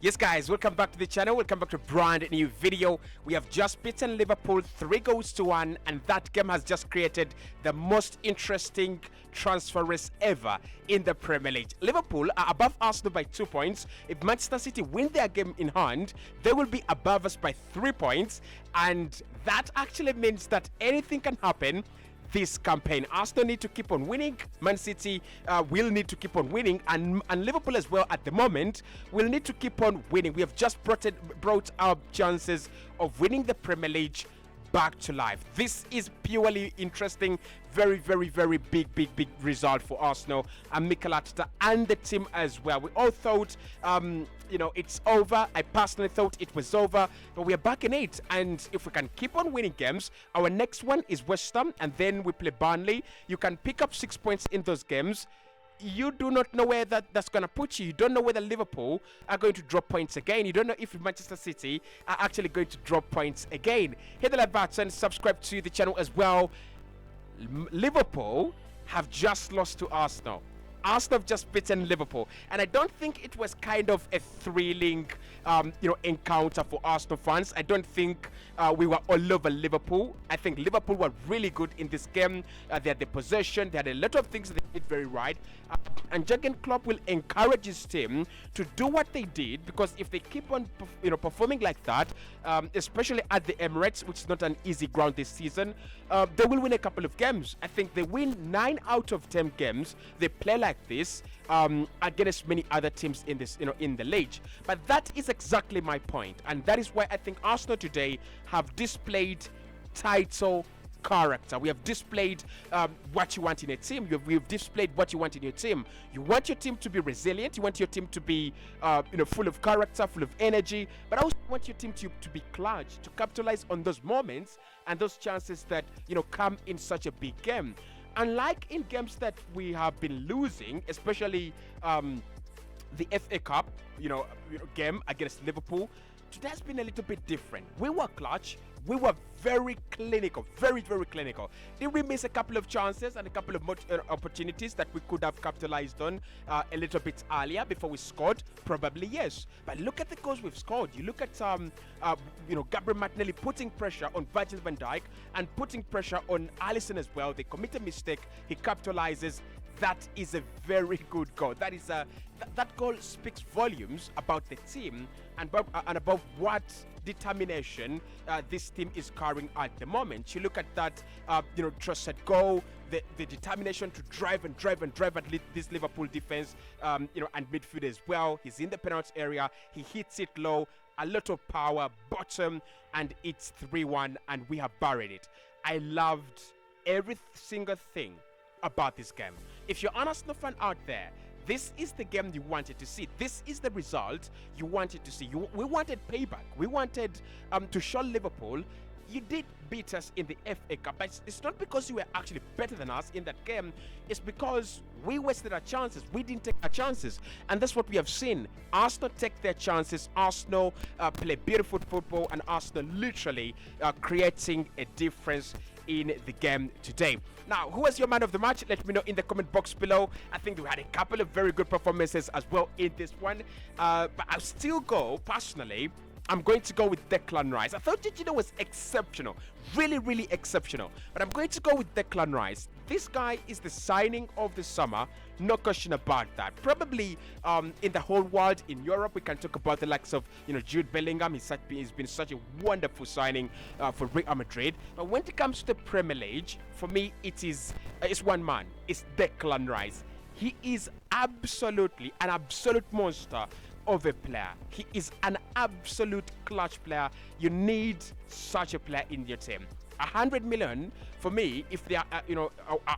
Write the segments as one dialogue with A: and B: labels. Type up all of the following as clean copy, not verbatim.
A: Yes, guys, welcome back to the channel. Welcome back to a brand new video. We have just beaten Liverpool 3-1, and that game has just created the most interesting transfer race ever in the Premier League. Liverpool are above Arsenal by 2 points. If Manchester City win their game in hand, they will be above us by 3 points, and that actually means that anything can happen this campaign. Arsenal need to keep on winning. Man City will need to keep on winning, and Liverpool as well at the moment will need to keep on winning. We have just brought our chances of winning the Premier League back to life. This is purely interesting. Very big result for Arsenal and Mikel Arteta and the team as well. We all thought it's over. I personally thought it was over, but we are back in it, and if we can keep on winning games, our next one is West Ham, and then we play Burnley. You can pick up 6 points in those games. You do not know where that's going to put you. You don't know whether Liverpool are going to drop points again. You don't know if Manchester City are actually going to drop points again. Hit the like button, subscribe to the channel as well. Liverpool have just lost to Arsenal. Arsenal have just beaten Liverpool, and I don't think it was kind of a thrilling encounter for Arsenal fans. I don't think we were all over Liverpool. I think Liverpool were really good in this game. They had the possession, they had a lot of things they did very right, and Jurgen Klopp will encourage his team to do what they did, because if they keep on performing like that, especially at the Emirates, which is not an easy ground this season, they will win a couple of games. I think they win 9 out of 10 games they play like this against many other teams in this in the league. But that is exactly my point, and that is why I think Arsenal today have displayed title character. We have displayed what you want in a team. We've displayed what you want in your team. You want your team to be resilient. You want your team to be full of character, full of energy, but also want your team to be clutch, to capitalize on those moments and those chances that come in such a big game. Unlike in games that we have been losing, especially the FA Cup game against Liverpool, today has been a little bit different. We were clutch. We were very clinical, very clinical. Did we miss a couple of chances and a couple of opportunities that we could have capitalized on a little bit earlier before we scored? Probably yes. But look at the goals we've scored. You look at Gabriel Martinelli putting pressure on Virgil van Dijk and putting pressure on Alisson as well. They commit a mistake. He capitalizes. That is a very good goal. That is that goal speaks volumes about the team and about what determination this team is carrying at the moment. You look at that trusted goal, the determination to drive at this Liverpool defense and midfield as well. He's in the penalty area, he hits it low, a lot of power, bottom, and it's 3-1, and we have buried it. I loved every single thing about this game. If you're an Arsenal fan out there, this is the game you wanted to see. This is the result you wanted to see. We wanted payback. We wanted to show Liverpool, you did beat us in the FA Cup, but it's not because you were actually better than us in that game. It's because we wasted our chances. We didn't take our chances, and that's what we have seen. Arsenal take their chances. Arsenal play beautiful football, and Arsenal literally creating a difference in the game today. Now, who was your man of the match? Let me know in the comment box below. I think we had a couple of very good performances as well in this one, but I'll still go personally. I'm going to go with Declan Rice. I thought Jorginho was exceptional, really exceptional, but I'm going to go with Declan Rice. This guy is the signing of the summer, no question about that. Probably in the whole world, in Europe, we can talk about the likes of Jude Bellingham. He's been such a wonderful signing for Real Madrid. But when it comes to the Premier League, for me, it's one man. It's Declan Rice. He is absolutely an absolute monster of a player. He is an absolute clutch player. You need such a player in your team. 100 million for me. If there are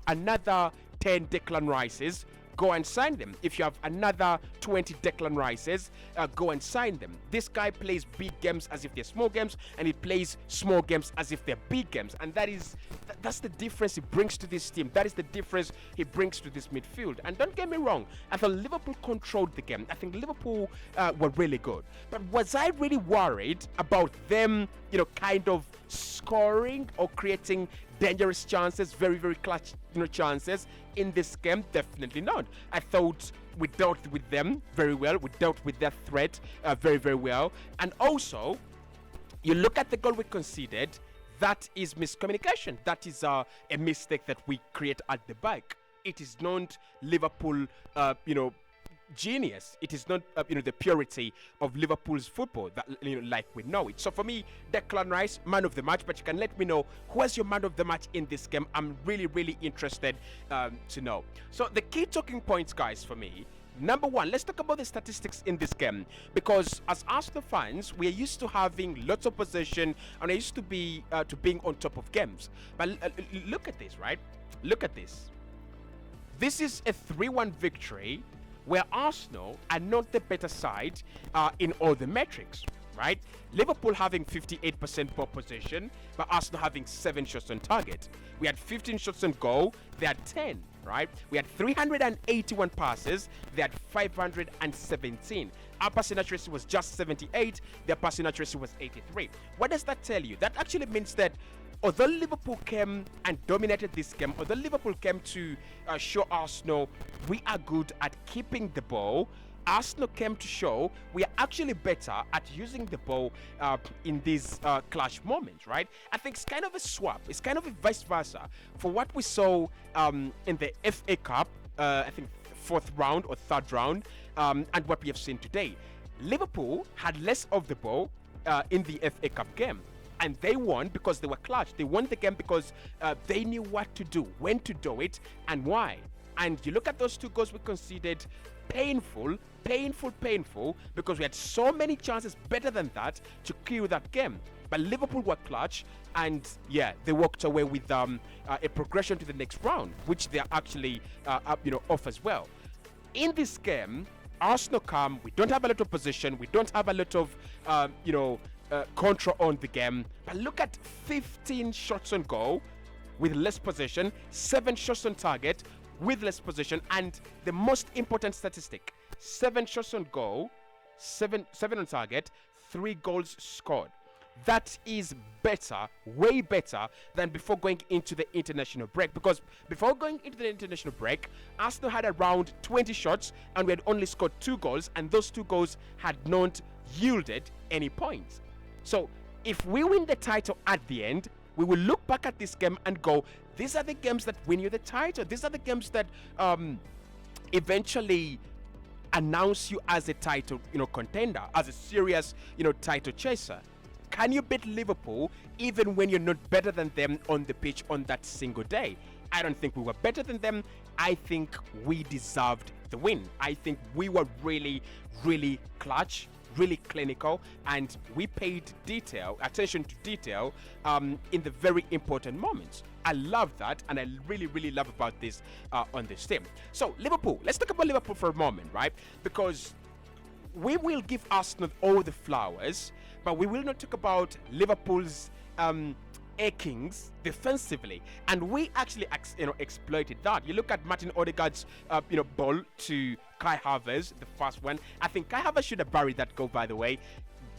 A: another 10 Declan Rices, go and sign them. If you have another 20 Declan Rices, go and sign them. This guy plays big games as if they're small games, and he plays small games as if they're big games, and that's the difference he brings to this team. That is the difference he brings to this midfield. And don't get me wrong, I thought Liverpool controlled the game. I think Liverpool were really good, but was I really worried about them kind of scoring or creating dangerous chances, very clutch chances in this game? Definitely not. I thought we dealt with them very well. We dealt with their threat very, very well. And also, you look at the goal we conceded, that is miscommunication. That is a mistake that we create at the back. It is not Liverpool, genius. It is not, the purity of Liverpool's football that, like we know it. So for me, Declan Rice, man of the match. But you can let me know who was your man of the match in this game. I'm really, really interested to know. So the key talking points, guys, for me. Number one, let's talk about the statistics in this game, because as Arsenal fans, we are used to having lots of possession and are used to being on top of games. But look at this, right? Look at this. This is a 3-1 victory where Arsenal are not the better side in all the metrics, right? Liverpool having 58% ball possession, but Arsenal having 7 shots on target. We had 15 shots on goal, they had 10, right? We had 381 passes, they had 517. Our passing accuracy was just 78, their passing accuracy was 83. What does that tell you? That actually means that although Liverpool came and dominated this game, although Liverpool came to show Arsenal we are good at keeping the ball, Arsenal came to show we are actually better at using the ball in these clash moments, right? I think it's kind of a swap. It's kind of a vice versa for what we saw in the FA Cup, I think 4th round or 3rd round, and what we have seen today. Liverpool had less of the ball in the FA Cup game. And they won because they were clutch. They won the game because they knew what to do, when to do it, and why. And you look at those 2 goals we conceded, painful, because we had so many chances better than that to kill that game. But Liverpool were clutch, and yeah, they walked away with a progression to the next round, which they are actually off as well. In this game, Arsenal come. We don't have a lot of position. We don't have a lot of control on the game, but look at 15 shots on goal with less possession, 7 shots on target with less possession, and the most important statistic: 7 shots on goal, 7 on target, 3 goals scored. That is better, way better than before going into the international break. Because before going into the international break, Arsenal had around 20 shots and we had only scored 2 goals, and those 2 goals had not yielded any points. So if we win the title at the end, we will look back at this game and go, these are the games that win you the title. These are the games that eventually announce you as a title contender, as a serious title chaser. Can you beat Liverpool even when you're not better than them on the pitch on that single day? I don't think we were better than them. I think we deserved the win. I think we were really, really clutch, really clinical, and we paid attention to detail in the very important moments. I love that, and I really, really love about this on this team. So Liverpool, let's talk about Liverpool for a moment, right? Because we will give Arsenal all the flowers, but we will not talk about Liverpool's achings defensively, and we actually exploited that. You look at Martin Odegaard's ball to Kai Havertz, the first one. I think Kai Havertz should have buried that goal, by the way.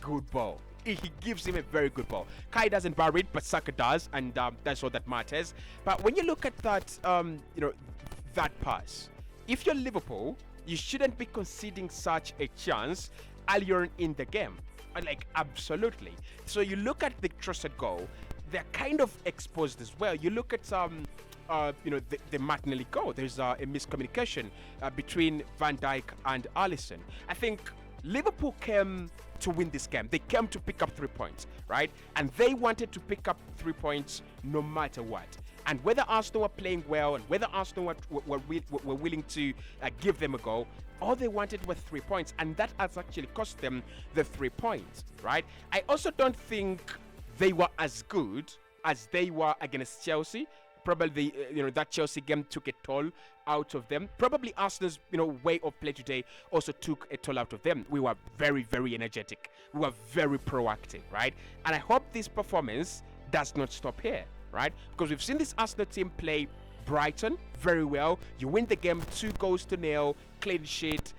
A: Good ball. He gives him a very good ball. Kai doesn't bury it, but Saka does, and that's all that matters. But when you look at that that pass, if you're Liverpool, you shouldn't be conceding such a chance earlier in the game. Like, absolutely. So you look at the trusted goal, they're kind of exposed as well. You look at the Martinelli goal. There's a miscommunication between Van Dijk and Alisson. I think Liverpool came to win this game. They came to pick up 3 points, right? And they wanted to pick up 3 points no matter what. And whether Arsenal were playing well and whether Arsenal were willing to give them a go, all they wanted were 3 points, and that has actually cost them the 3 points, right? I also don't think they were as good as they were against Chelsea. Probably, that Chelsea game took a toll out of them. Probably Arsenal's, way of play today also took a toll out of them. We were very, very energetic. We were very proactive, right? And I hope this performance does not stop here, right? Because we've seen this Arsenal team play Brighton very well. You win the game 2-0, clean sheet.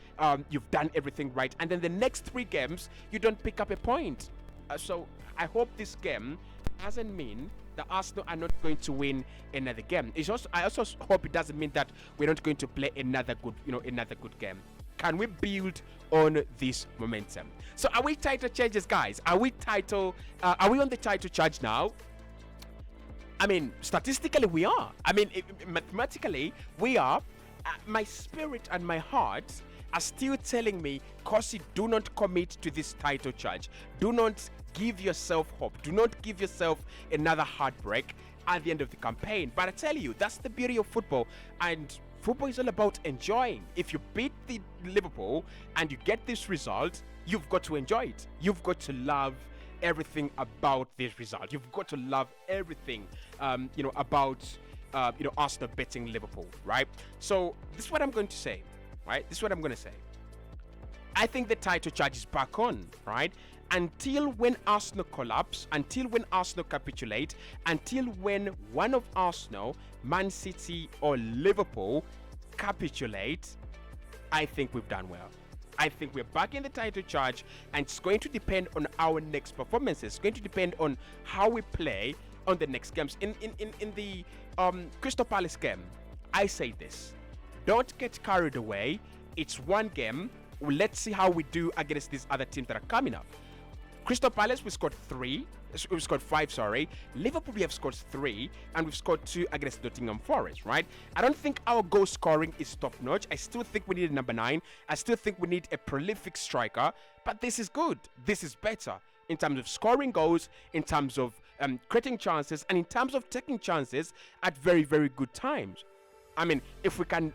A: You've done everything right. And then the next 3 games, you don't pick up a point. So I hope this game doesn't mean that Arsenal are not going to win another game. I also hope it doesn't mean that we're not going to play another good game. Can we build on this momentum? So are we title changes, guys? Are we on the title charge now? I mean, statistically we are. I mean, mathematically we are. My spirit and my heart are still telling me, Cossy, do not commit to this title charge. Do not give yourself hope. Do not give yourself another heartbreak at the end of the campaign. But I tell you, that's the beauty of football. And football is all about enjoying. If you beat the Liverpool and you get this result, you've got to enjoy it. You've got to love everything about this result. You've got to love everything, about Arsenal beating Liverpool, right? So this is what I'm going to say, right? This is what I'm going to say. I think the title charge is back on, right? Until when Arsenal collapse, until when Arsenal capitulate, until when one of Arsenal, Man City or Liverpool capitulate, I think we've done well. I think we're back in the title charge, and it's going to depend on our next performances. It's going to depend on how we play on the next games. In the Crystal Palace game, I say this: don't get carried away. It's one game. Let's see how we do against these other teams that are coming up. Crystal Palace, we scored 5, sorry. Liverpool, we have scored 3, and we've scored 2 against Nottingham Forest, right? I don't think our goal scoring is top-notch. I still think we need a number 9. I still think we need a prolific striker, but this is good. This is better in terms of scoring goals, in terms of creating chances, and in terms of taking chances at very, very good times. I mean, if we can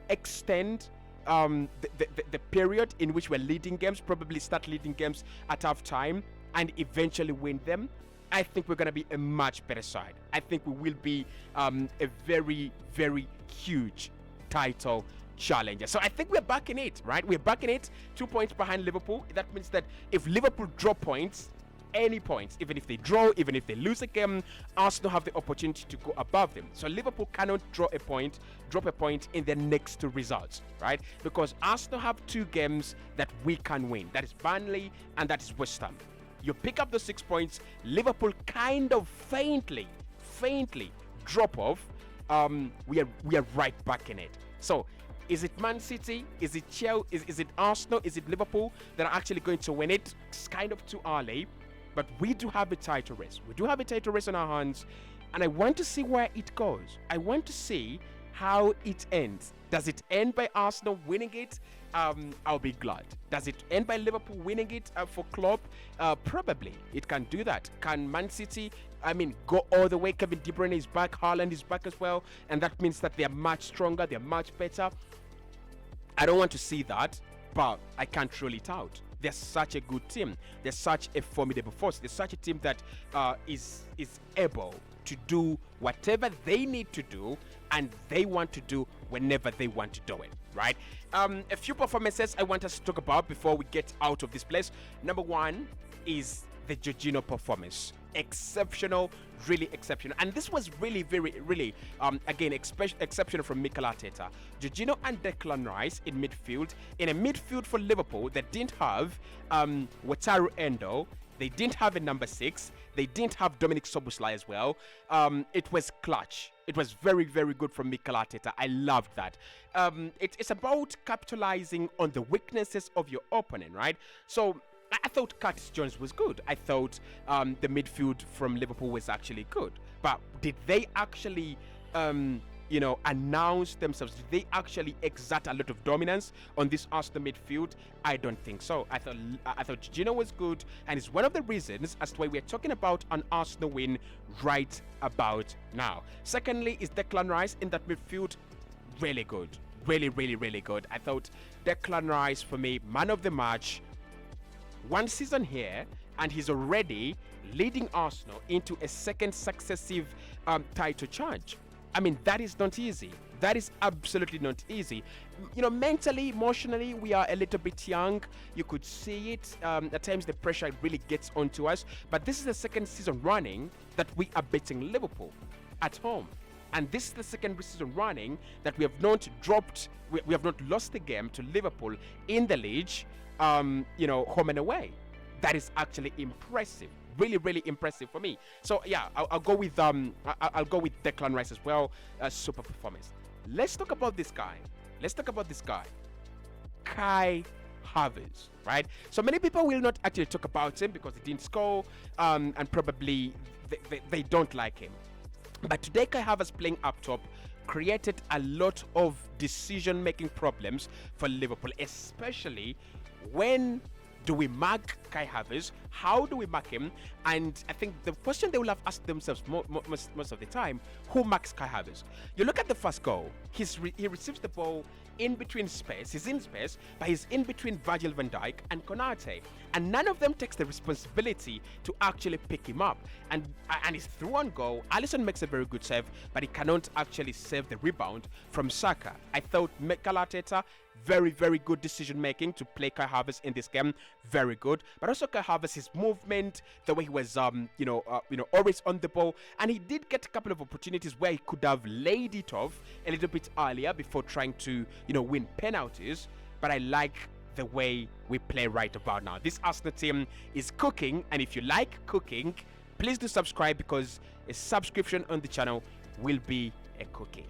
A: extend the period in which we're leading games, probably start leading games at half time and eventually win them, I think we're going to be a much better side. I think we will be a very, very huge title challenger. So I think we're back in it, right? We're back in it, 2 points behind Liverpool. That means that if Liverpool drop points, any points, even if they draw, even if they lose a game, Arsenal have the opportunity to go above them. So Liverpool cannot drop a point in their next 2 results, right? Because Arsenal have 2 games that we can win. That is Burnley and that is West Ham. You pick up the 6 points, Liverpool kind of faintly drop off. We are right back in it. So is it Man City? Is it Chelsea? Is it Arsenal? Is it Liverpool that are actually going to win it? It's kind of too early. But we do have a title race. We do have a title race on our hands. And I want to see where it goes. I want to see how it ends. Does it end by Arsenal winning it? I'll be glad. Does it end by Liverpool winning it for Klopp? Probably. It can do that. Can Man City, go all the way? Kevin De Bruyne is back. Haaland is back as well. And that means that they're much stronger. They're much better. I don't want to see that, but I can't rule it out. They're such a good team. They're such a formidable force. They're such a team that is able to do whatever they need to do and they want to do whenever they want to do it, right? A few performances I want us to talk about before we get out of this place. Number 1 is the Jorginho performance. Exceptional, really exceptional. And this was really, again, exceptional from Mikel Arteta. Jorginho and Declan Rice in midfield. In a midfield for Liverpool that didn't have Wataru Endo. They didn't have a number 6. They didn't have Dominic Szoboszlai as well. It was clutch. It was very, very good from Mikel Arteta. I loved that. It's about capitalizing on the weaknesses of your opponent, right? So I thought Curtis Jones was good. I thought the midfield from Liverpool was actually good. But did they actually, announce themselves? Did they actually exert a lot of dominance on this Arsenal midfield? I don't think so. I thought Jorginho was good, and it's one of the reasons as to why we're talking about an Arsenal win right about now. Secondly, is Declan Rice in that midfield. Really good. Really, really, really good. I thought Declan Rice, for me, man of the match. 1 season here, and he's already leading Arsenal into a second successive title charge. That is not easy. That is absolutely not easy. Mentally, emotionally, we are a little bit young. You could see it. At times, the pressure really gets onto us. But this is the second season running that we are beating Liverpool at home. And this is the second season running that we have not dropped, we have not lost the game to Liverpool in the league, home and away. That is actually impressive. really, really impressive for me. So yeah, I'll go with I'll go with Declan Rice as well. Super performance. Let's talk about this guy. Let's talk about this guy, Kai Havertz, right? So many people will not actually talk about him because he didn't score, and probably they don't like him. But today, Kai Havertz playing up top created a lot of decision-making problems for Liverpool, especially when do we mark Kai Havertz? How do we mark him? And I think the question they will have asked themselves most of the time, who marks Kai Havertz? You look at the first goal, he receives the ball in between space. He's in space, but he's in between Virgil van Dijk and Konate. And none of them takes the responsibility to actually pick him up. And he's through on goal. Alisson makes a very good save, but he cannot actually save the rebound from Saka. I thought Mikel Arteta, very, very good decision making to play Kai Havertz in this game. Very good. But also Kai Havertz, his movement, the way he was, always on the ball. And he did get a couple of opportunities where he could have laid it off a little bit earlier before trying to, win penalties. But I like the way we play right about now. This Arsenal team is cooking. And if you like cooking, please do subscribe, because a subscription on the channel will be a cooking.